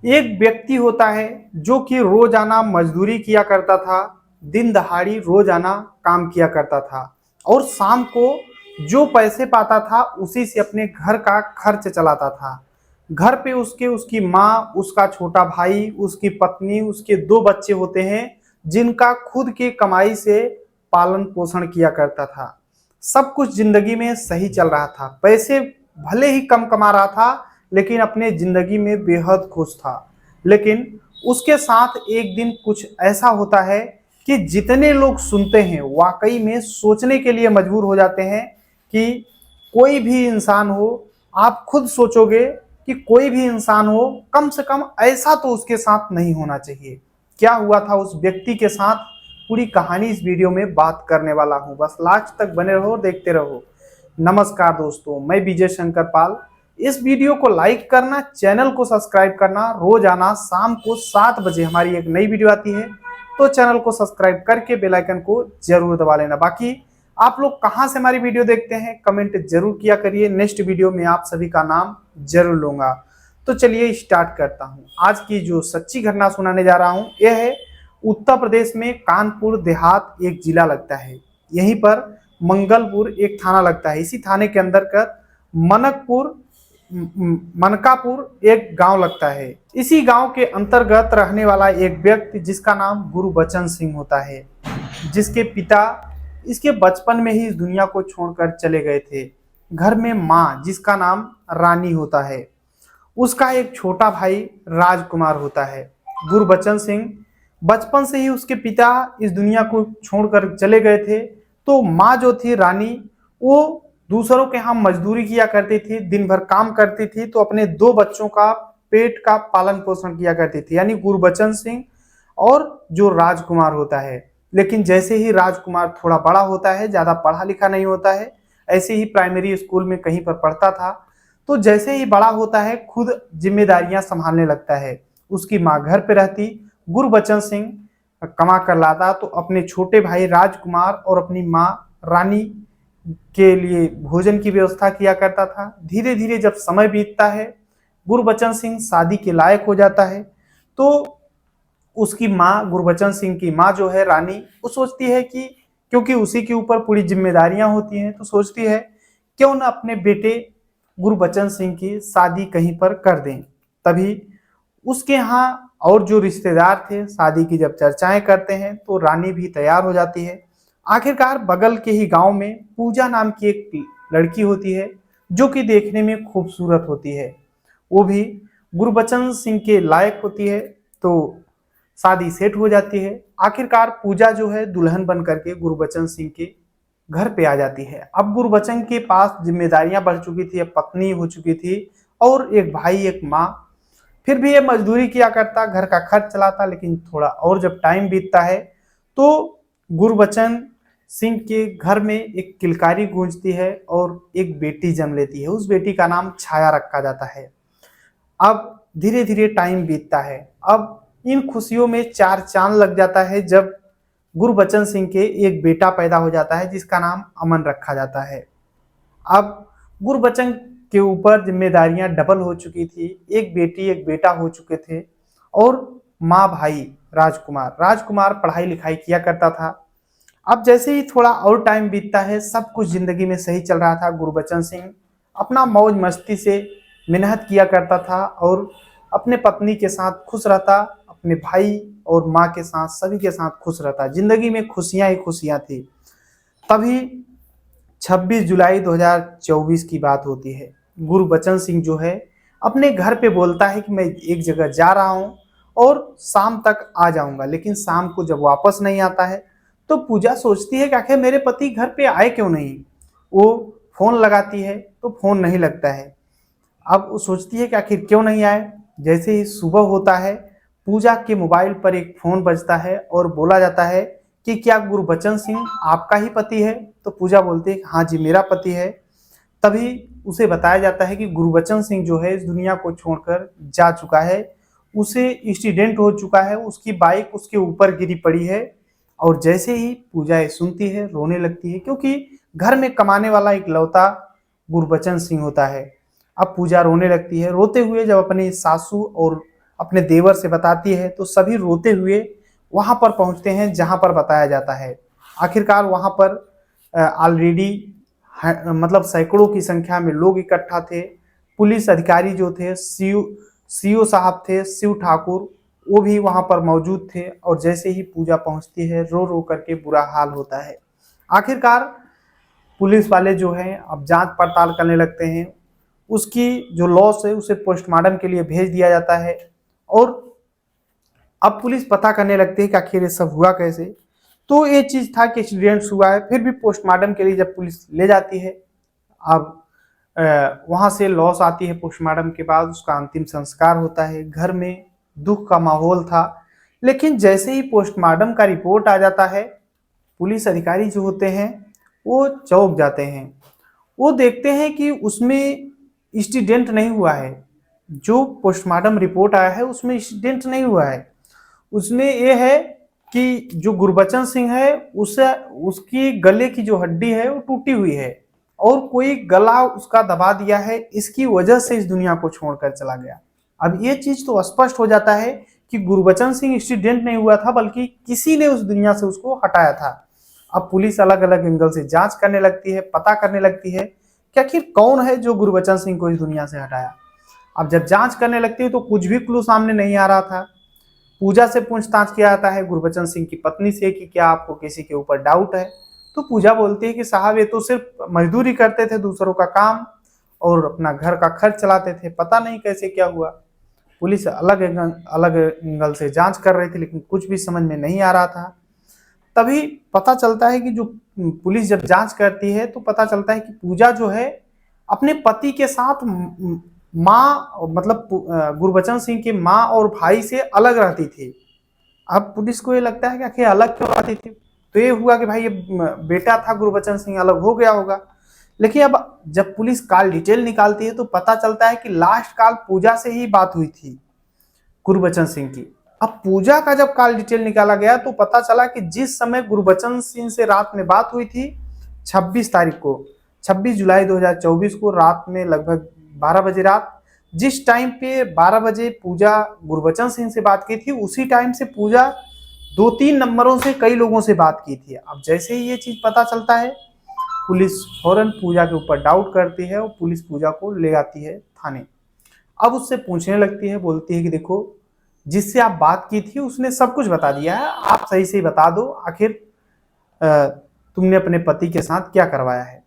एक व्यक्ति होता है जो कि रोजाना मजदूरी किया करता था, दिन दहाड़ी रोजाना काम किया करता था और शाम को जो पैसे पाता था उसी से अपने घर का खर्च चलाता था। घर पे उसके उसकी माँ, उसका छोटा भाई, उसकी पत्नी, उसके 2 बच्चे होते हैं जिनका खुद की कमाई से पालन पोषण किया करता था। सब कुछ जिंदगी में सही चल रहा था। पैसे भले ही कम कमा रहा था लेकिन अपने जिंदगी में बेहद खुश था। लेकिन उसके साथ एक दिन कुछ ऐसा होता है कि जितने लोग सुनते हैं वाकई में सोचने के लिए मजबूर हो जाते हैं कि कोई भी इंसान हो, आप खुद सोचोगे कि कोई भी इंसान हो कम से कम ऐसा तो उसके साथ नहीं होना चाहिए। क्या हुआ था उस व्यक्ति के साथ, पूरी कहानी इस वीडियो में बात करने वाला हूं। बस लास्ट तक बने रहो, देखते रहो। नमस्कार दोस्तों, मैं विजय शंकर पाल। इस वीडियो को लाइक करना, चैनल को सब्सक्राइब करना। रोजाना शाम को 7 बजे हमारी एक नई वीडियो आती है, तो चैनल को सब्सक्राइब करके बेल आइकन को जरूर दबा लेना। बाकी आप लोग कहां से हमारी वीडियो देखते हैं कमेंट जरूर किया करिए। नेक्स्ट वीडियो में आप सभी का नाम जरूर लूंगा। तो चलिए स्टार्ट करता हूं। आज की जो सच्ची घटना सुनाने जा रहा हूं यह है उत्तर प्रदेश में कानपुर देहात एक जिला लगता है। यहीं पर मंगलपुर एक थाना लगता है। इसी थाने के अंतर्गत मनकपुर मनकापुर एक गांव लगता है। इसी गांव के अंतर्गत रहने वाला एक व्यक्ति जिसका नाम गुरबचन सिंह होता है, जिसके पिता इसके बचपन में ही इस दुनिया को छोड़कर चले गए थे। घर में माँ जिसका नाम रानी होता है, उसका एक छोटा भाई राजकुमार होता है। गुरबचन सिंह बचपन से ही उसके पिता इस दुनिया को छोड़कर चले गए थे, तो माँ जो थी रानी, वो दूसरों के यहाँ मजदूरी किया करती थी, दिन भर काम करती थी, तो अपने 2 बच्चों का पेट का पालन पोषण किया करती थी, यानी गुरबचन सिंह और जो राजकुमार होता है। लेकिन जैसे ही राजकुमार थोड़ा बड़ा होता है, ज्यादा पढ़ा लिखा नहीं होता है, ऐसे ही प्राइमरी स्कूल में कहीं पर पढ़ता था, तो जैसे ही बड़ा होता है खुद जिम्मेदारियां संभालने लगता है। उसकी माँ घर पे रहती, गुरबचन सिंह कमा कर लाता, तो अपने छोटे भाई राजकुमार और अपनी माँ रानी के लिए भोजन की व्यवस्था किया करता था। धीरे धीरे जब समय बीतता है, गुरबचन सिंह शादी के लायक हो जाता है, तो उसकी माँ, गुरबचन सिंह की माँ जो है रानी, वो सोचती है कि क्योंकि उसी के ऊपर पूरी जिम्मेदारियां होती हैं, तो सोचती है क्यों ना अपने बेटे गुरबचन सिंह की शादी कहीं पर कर दें। तभी उसके यहाँ और जो रिश्तेदार थे शादी की जब चर्चाएं करते हैं, तो रानी भी तैयार हो जाती है। आखिरकार बगल के ही गांव में पूजा नाम की एक लड़की होती है जो कि देखने में खूबसूरत होती है, वो भी गुरबचन सिंह के लायक होती है, तो शादी सेट हो जाती है। आखिरकार पूजा जो है दुल्हन बन करके गुरबचन सिंह के घर पे आ जाती है। अब गुरबचन के पास जिम्मेदारियां बढ़ चुकी थी, अब पत्नी हो चुकी थी और एक भाई एक माँ। फिर भी ये मजदूरी किया करता, घर का खर्च चलाता। लेकिन थोड़ा और जब टाइम बीतता है, तो गुरबचन सिंह के घर में एक किलकारी गूंजती है और एक बेटी जन्म लेती है। उस बेटी का नाम छाया रखा जाता है। अब धीरे धीरे टाइम बीतता है। अब इन खुशियों में 4 चांद लग जाता है जब गुरबचन सिंह के एक बेटा पैदा हो जाता है जिसका नाम अमन रखा जाता है। अब गुरबचन के ऊपर जिम्मेदारियां डबल हो चुकी थी, एक बेटी एक बेटा हो चुके थे और माँ भाई राजकुमार। राजकुमार पढ़ाई लिखाई किया करता था। अब जैसे ही थोड़ा और टाइम बीतता है, सब कुछ जिंदगी में सही चल रहा था। गुरबचन सिंह अपना मौज मस्ती से मेहनत किया करता था और अपने पत्नी के साथ खुश रहता, अपने भाई और माँ के साथ, सभी के साथ खुश रहता। जिंदगी में खुशियां ही खुशियां थी। तभी 26 जुलाई 2024 की बात होती है। गुरबचन सिंह जो है अपने घर पे बोलता है कि मैं एक जगह जा रहा हूँ और शाम तक आ जाऊंगा। लेकिन शाम को जब वापस नहीं आता है, तो पूजा सोचती है कि आखिर मेरे पति घर पे आए क्यों नहीं। वो फोन लगाती है तो फोन नहीं लगता है। अब वो सोचती है कि आखिर क्यों नहीं आए। जैसे ही सुबह होता है, पूजा के मोबाइल पर एक फोन बजता है और बोला जाता है कि क्या गुरबचन सिंह आपका ही पति है। तो पूजा बोलती है हाँ जी मेरा पति है। तभी उसे बताया जाता है कि गुरबचन सिंह जो है इस दुनिया को छोड़कर जा चुका है। उसे एक्सीडेंट हो चुका है, उसकी बाइक उसके ऊपर गिरी पड़ी है। और जैसे ही पूजा ये सुनती है, रोने लगती है, क्योंकि घर में कमाने वाला इकलौता गुरबचन सिंह होता है। अब पूजा रोने लगती है। रोते हुए जब अपनी सासू और अपने देवर से बताती है तो सभी रोते हुए वहां पर पहुंचते हैं जहां पर बताया जाता है। आखिरकार वहां पर ऑलरेडी मतलब सैकड़ों की संख्या में लोग इकट्ठा थे। पुलिस अधिकारी जो थे, सीओ साहब थे, शिव ठाकुर, वो भी वहां पर मौजूद थे। और जैसे ही पूजा पहुंचती है, रो रो करके बुरा हाल होता है। आखिरकार पुलिस वाले जो हैं अब जांच पड़ताल करने लगते हैं। उसकी जो लॉस है उसे पोस्टमार्टम के लिए भेज दिया जाता है। और अब पुलिस पता करने लगती है कि आखिर ये सब हुआ कैसे। तो ये चीज था कि एक्सीडेंट्स हुआ है, फिर भी पोस्टमार्टम के लिए जब पुलिस ले जाती है, अब वहां से लॉस आती है। पोस्टमार्टम के बाद उसका अंतिम संस्कार होता है। घर में दुख का माहौल था। लेकिन जैसे ही पोस्टमार्टम का रिपोर्ट आ जाता है, पुलिस अधिकारी जो होते हैं वो चौंक जाते हैं। वो देखते हैं कि उसमें एक्सीडेंट नहीं हुआ है। जो पोस्टमार्टम रिपोर्ट आया है उसमें एक्सीडेंट नहीं हुआ है। उसमें ये है कि जो गुरबचन सिंह है उसे उसकी गले की जो हड्डी है वो टूटी हुई है और कोई गला उसका दबा दिया है। इसकी वजह से इस दुनिया को छोड़कर चला गया। अब ये चीज तो स्पष्ट हो जाता है कि गुरबचन सिंह एक्सीडेंट नहीं हुआ था, बल्कि किसी ने उस दुनिया से उसको हटाया था। अब पुलिस अलग अलग एंगल से जांच करने लगती है, पता करने लगती है कि आखिर कौन है जो गुरबचन सिंह को इस दुनिया से हटाया। अब जब जांच करने लगती है तो कुछ भी क्लू सामने नहीं आ रहा था। पूजा से पूछताछ किया जाता है, गुरबचन सिंह की पत्नी से, कि क्या आपको किसी के ऊपर डाउट है। तो पूजा बोलती है कि साहब ये तो सिर्फ मजदूरी करते थे, दूसरों का काम और अपना घर का खर्च चलाते थे, पता नहीं कैसे क्या हुआ। पुलिस अलग एंगल से जांच कर रही थी लेकिन कुछ भी समझ में नहीं आ रहा था। तभी पता चलता है कि जो पुलिस जब जांच करती है तो पता चलता है कि पूजा जो है अपने पति के साथ माँ मतलब गुरबचन सिंह की माँ और भाई से अलग रहती थी। अब पुलिस को ये लगता है कि आखिर अलग क्यों रहती थी। तो ये हुआ कि भाई ये बेटा था गुरबचन सिंह, अलग हो गया होगा। लेकिन अब जब पुलिस कॉल डिटेल निकालती है तो पता चलता है कि लास्ट कॉल पूजा से ही बात हुई थी गुरबचन सिंह की। अब पूजा का जब कॉल डिटेल निकाला गया तो पता चला कि जिस समय गुरबचन सिंह से रात में बात हुई थी 26 तारीख को, 26 जुलाई 2024 को रात में लगभग 12 बजे रात, जिस टाइम पे 12 बजे पूजा गुरबचन सिंह से बात की थी, उसी टाइम से पूजा 2-3 नंबरों से कई लोगों से बात की थी। अब जैसे ही ये चीज पता चलता है, पुलिस फौरन पूजा के ऊपर डाउट करती है और पुलिस पूजा को ले आती है थाने। अब उससे पूछने लगती है, बोलती है कि देखो जिससे आप बात की थी उसने सब कुछ बता दिया है, आप सही से बता दो आखिर तुमने अपने पति के साथ क्या करवाया है।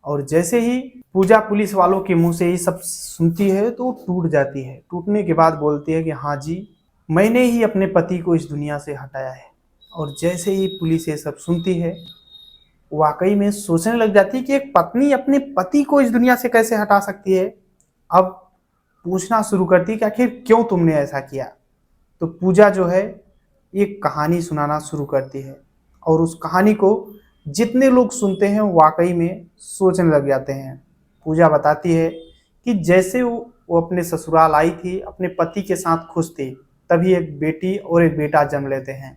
और जैसे ही पूजा पुलिस वालों के मुंह से ये सब सुनती है तो टूट जाती है। टूटने के बाद बोलती है कि हाँ जी, मैंने ही अपने पति को इस दुनिया से हटाया है। और जैसे ही पुलिस ये सब सुनती है, वाकई में सोचने लग जाती है कि एक पत्नी अपने पति को इस दुनिया से कैसे हटा सकती है। अब पूछना शुरू करती है कि आखिर क्यों तुमने ऐसा किया। तो पूजा जो है एक कहानी सुनाना शुरू करती है और उस कहानी को जितने लोग सुनते हैं वाकई में सोचने लग जाते हैं। पूजा बताती है कि जैसे वो अपने ससुराल आई थी, अपने पति के साथ खुश थी, तभी एक बेटी और एक बेटा जन्म लेते हैं।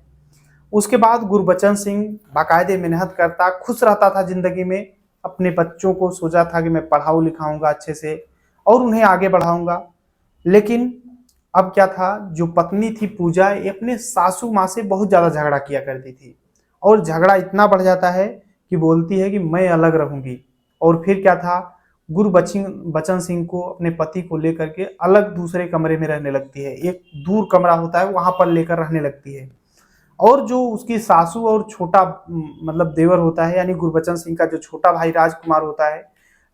उसके बाद गुरबचन सिंह बाकायदे मेहनत करता, खुश रहता था जिंदगी में। अपने बच्चों को सोचा था कि मैं पढ़ाऊँ लिखाऊंगा अच्छे से और उन्हें आगे बढ़ाऊंगा। लेकिन अब क्या था, जो पत्नी थी पूजा, ये अपने सासू माँ से बहुत ज़्यादा झगड़ा किया करती थी। और झगड़ा इतना बढ़ जाता है कि बोलती है कि मैं अलग रहूंगी। और फिर क्या था, गुरबचन सिंह को अपने पति को लेकर के अलग दूसरे कमरे में रहने लगती है। एक दूर कमरा होता है वहां पर लेकर रहने लगती है। और जो उसकी सासू और छोटा मतलब देवर होता है, यानी गुरबचन सिंह का जो छोटा भाई राजकुमार होता है,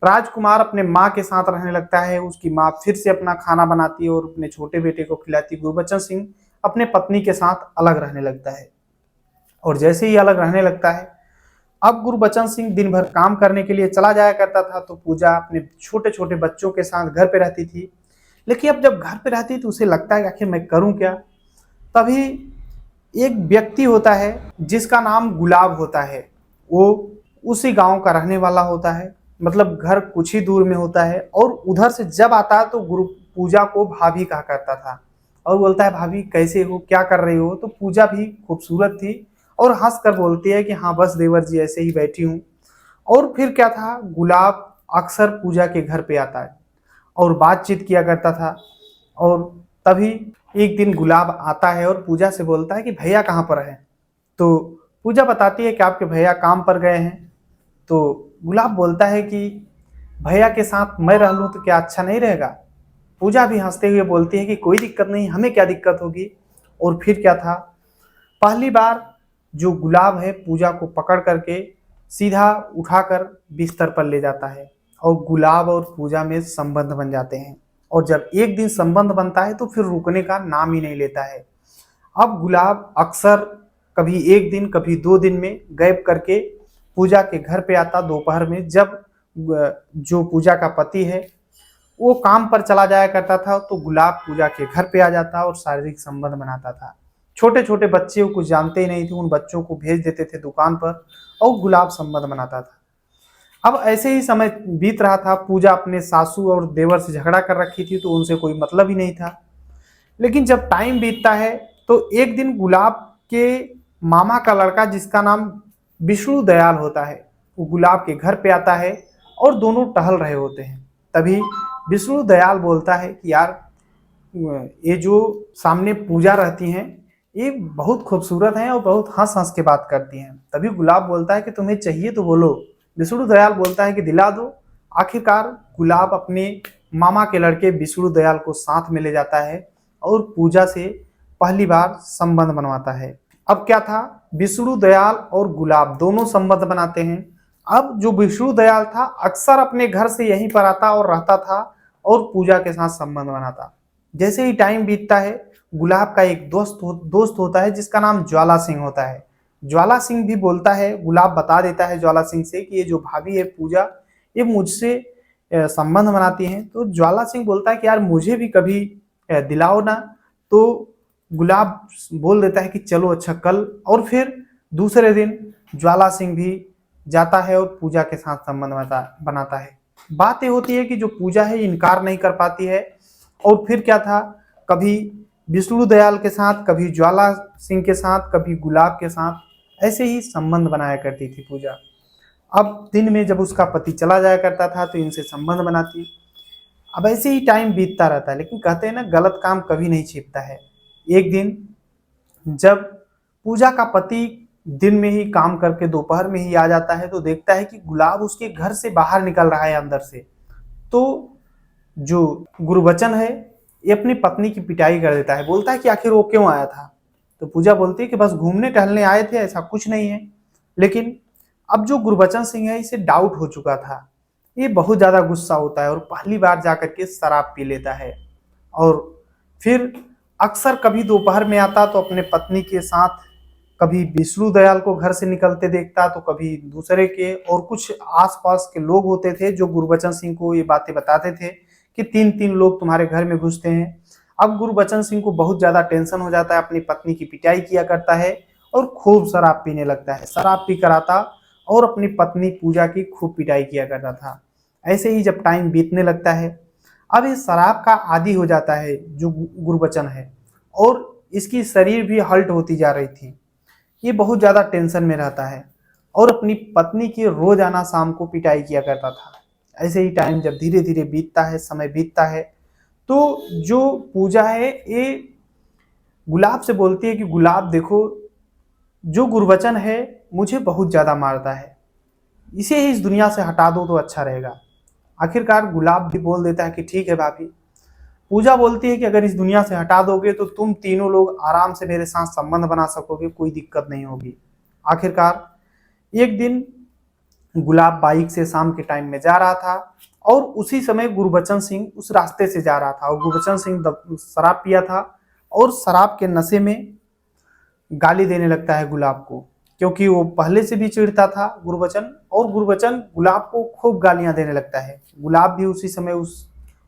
राजकुमार अपने माँ के साथ रहने लगता है। उसकी माँ फिर से अपना खाना बनाती है और अपने छोटे बेटे को खिलाती है। गुरबचन सिंह अपने पत्नी के साथ अलग रहने लगता है। और जैसे ही अलग रहने लगता है, अब गुरबचन सिंह दिन भर काम करने के लिए चला जाया करता था, तो पूजा अपने छोटे छोटे बच्चों के साथ घर पे रहती थी। लेकिन अब जब घर पे रहती तो उसे लगता है कि आखिर मैं करूं क्या। तभी एक व्यक्ति होता है जिसका नाम गुलाब होता है। वो उसी गांव का रहने वाला होता है, मतलब घर कुछ ही दूर में होता है। और उधर से जब आता है तो गुरु पूजा को भाभी कहा करता था और बोलता है भाभी कैसे हो, क्या कर रही हो। तो पूजा भी खूबसूरत थी और हंस कर बोलती है कि हाँ बस देवर जी ऐसे ही बैठी हूँ। और फिर क्या था, गुलाब अक्सर पूजा के घर पे आता है और बातचीत किया करता था। और तभी एक दिन गुलाब आता है और पूजा से बोलता है कि भैया कहाँ पर है। तो पूजा बताती है कि आपके भैया काम पर गए हैं। तो गुलाब बोलता है कि भैया के साथ मैं रह लूँ तो क्या अच्छा नहीं रहेगा। पूजा भी हंसते हुए बोलती है कि कोई दिक्कत नहीं, हमें क्या दिक्कत होगी। और फिर क्या था, पहली बार जो गुलाब है पूजा को पकड़ करके सीधा उठाकर बिस्तर पर ले जाता है और गुलाब और पूजा में संबंध बन जाते हैं। और जब एक दिन संबंध बनता है तो फिर रुकने का नाम ही नहीं लेता है। अब गुलाब अक्सर कभी एक दिन कभी 2 दिन में गैप करके पूजा के घर पे आता दोपहर में, जब जो पूजा का पति है वो काम पर चला जाया करता था तो गुलाब पूजा के घर पे आ जाता और शारीरिक संबंध बनाता था। छोटे छोटे बच्चे वो कुछ जानते ही नहीं थे, उन बच्चों को भेज देते थे दुकान पर और गुलाब संबंध बनाता था। अब ऐसे ही समय बीत रहा था। पूजा अपने सासू और देवर से झगड़ा कर रखी थी तो उनसे कोई मतलब ही नहीं था। लेकिन जब टाइम बीतता है तो एक दिन गुलाब के मामा का लड़का जिसका नाम विष्णु दयाल होता है वो गुलाब के घर पे आता है और दोनों टहल रहे होते हैं। तभी विष्णु दयाल बोलता है कि यार ये जो सामने पूजा रहती हैं ये बहुत खूबसूरत हैं और बहुत हंस हंस के बात करती हैं। तभी गुलाब बोलता है कि तुम्हें चाहिए तो बोलो। विष्णु दयाल बोलता है कि दिला दो। आखिरकार गुलाब अपने मामा के लड़के विष्णु दयाल को साथ में ले जाता है और पूजा से पहली बार संबंध बनवाता है। अब क्या था, विष्णु दयाल और गुलाब दोनों संबंध बनाते हैं। अब जो विष्णु दयाल था अक्सर अपने घर से यहीं पर आता और रहता था और पूजा के साथ संबंध बनाता। जैसे ही टाइम बीतता है गुलाब का एक दोस्त होता है जिसका नाम ज्वाला सिंह होता है। ज्वाला सिंह भी बोलता है, गुलाब बता देता है ज्वाला सिंह से कि ये जो भाभी है पूजा ये मुझसे संबंध बनाती हैं। तो ज्वाला सिंह बोलता है कि यार मुझे भी कभी दिलाओ ना। तो गुलाब बोल देता है कि चलो अच्छा कल। और फिर दूसरे दिन ज्वाला सिंह भी जाता है और पूजा के साथ संबंध बनाता है। बात ये होती है कि जो पूजा है इनकार नहीं कर पाती है। और फिर क्या था, कभी विष्णु दयाल के साथ, कभी ज्वाला सिंह के साथ, कभी गुलाब के साथ ऐसे ही संबंध बनाया करती थी पूजा। अब दिन में जब उसका पति चला जाया करता था तो इनसे संबंध बनाती। अब ऐसे ही टाइम बीतता रहता है, लेकिन कहते हैं ना गलत काम कभी नहीं छिपता है। एक दिन जब पूजा का पति दिन में ही काम करके दोपहर में ही आ जाता है तो देखता है कि गुलाब उसके घर से बाहर निकल रहा है अंदर से। तो जो गुरबचन है ये अपनी पत्नी की पिटाई कर देता है, बोलता है कि आखिर वो क्यों आया था। तो पूजा बोलती है कि बस घूमने टहलने आए थे, ऐसा कुछ नहीं है। लेकिन अब जो गुरबचन सिंह है इसे डाउट हो चुका था। ये बहुत ज्यादा गुस्सा होता है और पहली बार जाकर के शराब पी लेता है। और फिर अक्सर कभी दोपहर में आता तो अपने पत्नी के साथ, कभी विष्णु दयाल को घर से निकलते देखता तो कभी दूसरे के, और कुछ आसपास के लोग होते थे जो गुरबचन सिंह को ये बातें बताते थे कि 3-3 लोग तुम्हारे घर में घुसते हैं। अब गुरबचन सिंह को बहुत ज्यादा टेंशन हो जाता है, अपनी पत्नी की पिटाई किया करता है और खूब शराब पीने लगता है। शराब पी कर आता और अपनी पत्नी पूजा की खूब पिटाई किया करता था। ऐसे ही जब टाइम बीतने लगता है, अब ये शराब का आदी हो जाता है जो गुरबचन है और इसकी शरीर भी हल्ट होती जा रही थी। ये बहुत ज्यादा टेंशन में रहता है और अपनी पत्नी की रोजाना शाम को पिटाई किया करता था। ऐसे ही टाइम जब धीरे धीरे बीतता है, समय बीतता है, तो जो पूजा है ये गुलाब से बोलती है कि गुलाब देखो, जो गुरबचन है मुझे बहुत ज्यादा मारता है, इसे ही इस दुनिया से हटा दो तो अच्छा रहेगा। आखिरकार गुलाब भी बोल देता है कि ठीक है भाभी। पूजा बोलती है कि अगर इस दुनिया से हटा दोगे तो तुम तीनों लोग आराम से मेरे साथ संबंध बना सकोगे, कोई दिक्कत नहीं होगी। आखिरकार एक दिन गुलाब बाइक से शाम के टाइम में जा रहा था और उसी समय गुरबचन सिंह उस रास्ते से जा रहा था और गुरबचन सिंह शराब पिया था और शराब के नशे में गाली देने लगता है गुलाब को, क्योंकि वो पहले से भी चिढ़ता था गुरबचन, और गुरबचन गुलाब को खूब गालियां देने लगता है। गुलाब भी उसी समय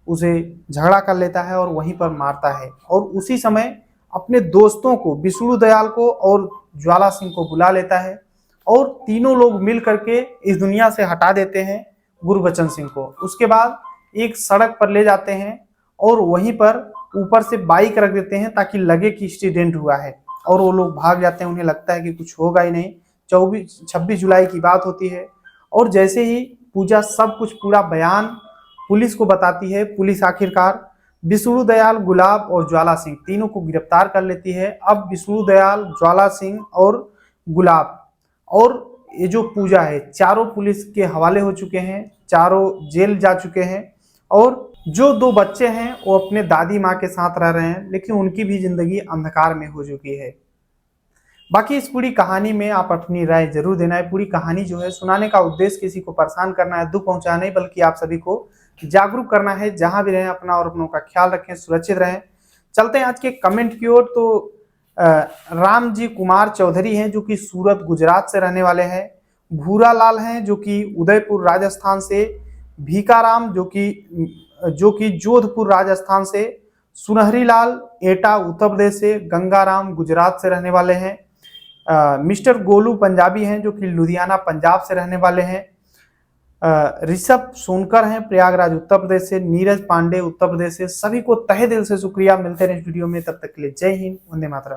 उसे झगड़ा कर लेता है और वहीं पर मारता है। और उसी समय अपने दोस्तों को, विष्णु दयाल को और ज्वाला सिंह को बुला लेता है और तीनों लोग मिल करके इस दुनिया से हटा देते हैं गुरबचन सिंह को। उसके बाद एक सड़क पर ले जाते हैं और वहीं पर ऊपर से बाइक रख देते हैं ताकि लगे कि एक्सीडेंट हुआ है, और वो लोग भाग जाते हैं। उन्हें लगता है कि कुछ होगा ही नहीं। 26 जुलाई की बात होती है और जैसे ही पूजा सब कुछ पूरा बयान पुलिस को बताती है, पुलिस आखिरकार विष्णु दयाल, गुलाब और ज्वाला सिंह तीनों को गिरफ्तार कर लेती है। अब विष्णु दयाल, ज्वाला सिंह और गुलाब और ये जो पूजा है, चारों पुलिस के हवाले हो चुके हैं, चारों जेल जा चुके हैं। और जो दो बच्चे हैं वो अपने दादी माँ के साथ रह रहे हैं, लेकिन उनकी भी जिंदगी अंधकार में हो चुकी है। बाकी इस पूरी कहानी में आप अपनी राय जरूर देना है। पूरी कहानी जो है सुनाने का उद्देश्य किसी को परेशान करना है, दुख पहुंचाना नहीं, बल्कि आप सभी को जागरूक करना है। जहां भी रहें अपना और अपनों का ख्याल रखें, सुरक्षित रहें। चलते हैं आज के कमेंट की ओर। तो राम जी कुमार चौधरी हैं जो कि सूरत गुजरात से रहने वाले हैं। भूरा लाल हैं जो कि उदयपुर राजस्थान से। भीकाराम जो कि जोधपुर राजस्थान से। सुनहरी लाल एटा उत्तर प्रदेश से। गंगाराम गुजरात से रहने वाले हैं। मिस्टर गोलू पंजाबी हैं जो कि लुधियाना पंजाब से रहने वाले हैं। ऋषभ सोनकर हैं प्रयागराज उत्तर प्रदेश से। नीरज पांडे उत्तर प्रदेश से। सभी को तहे दिल से शुक्रिया। मिलते हैं इस वीडियो में, तब तक के लिए जय हिंद, वंदे मातरम।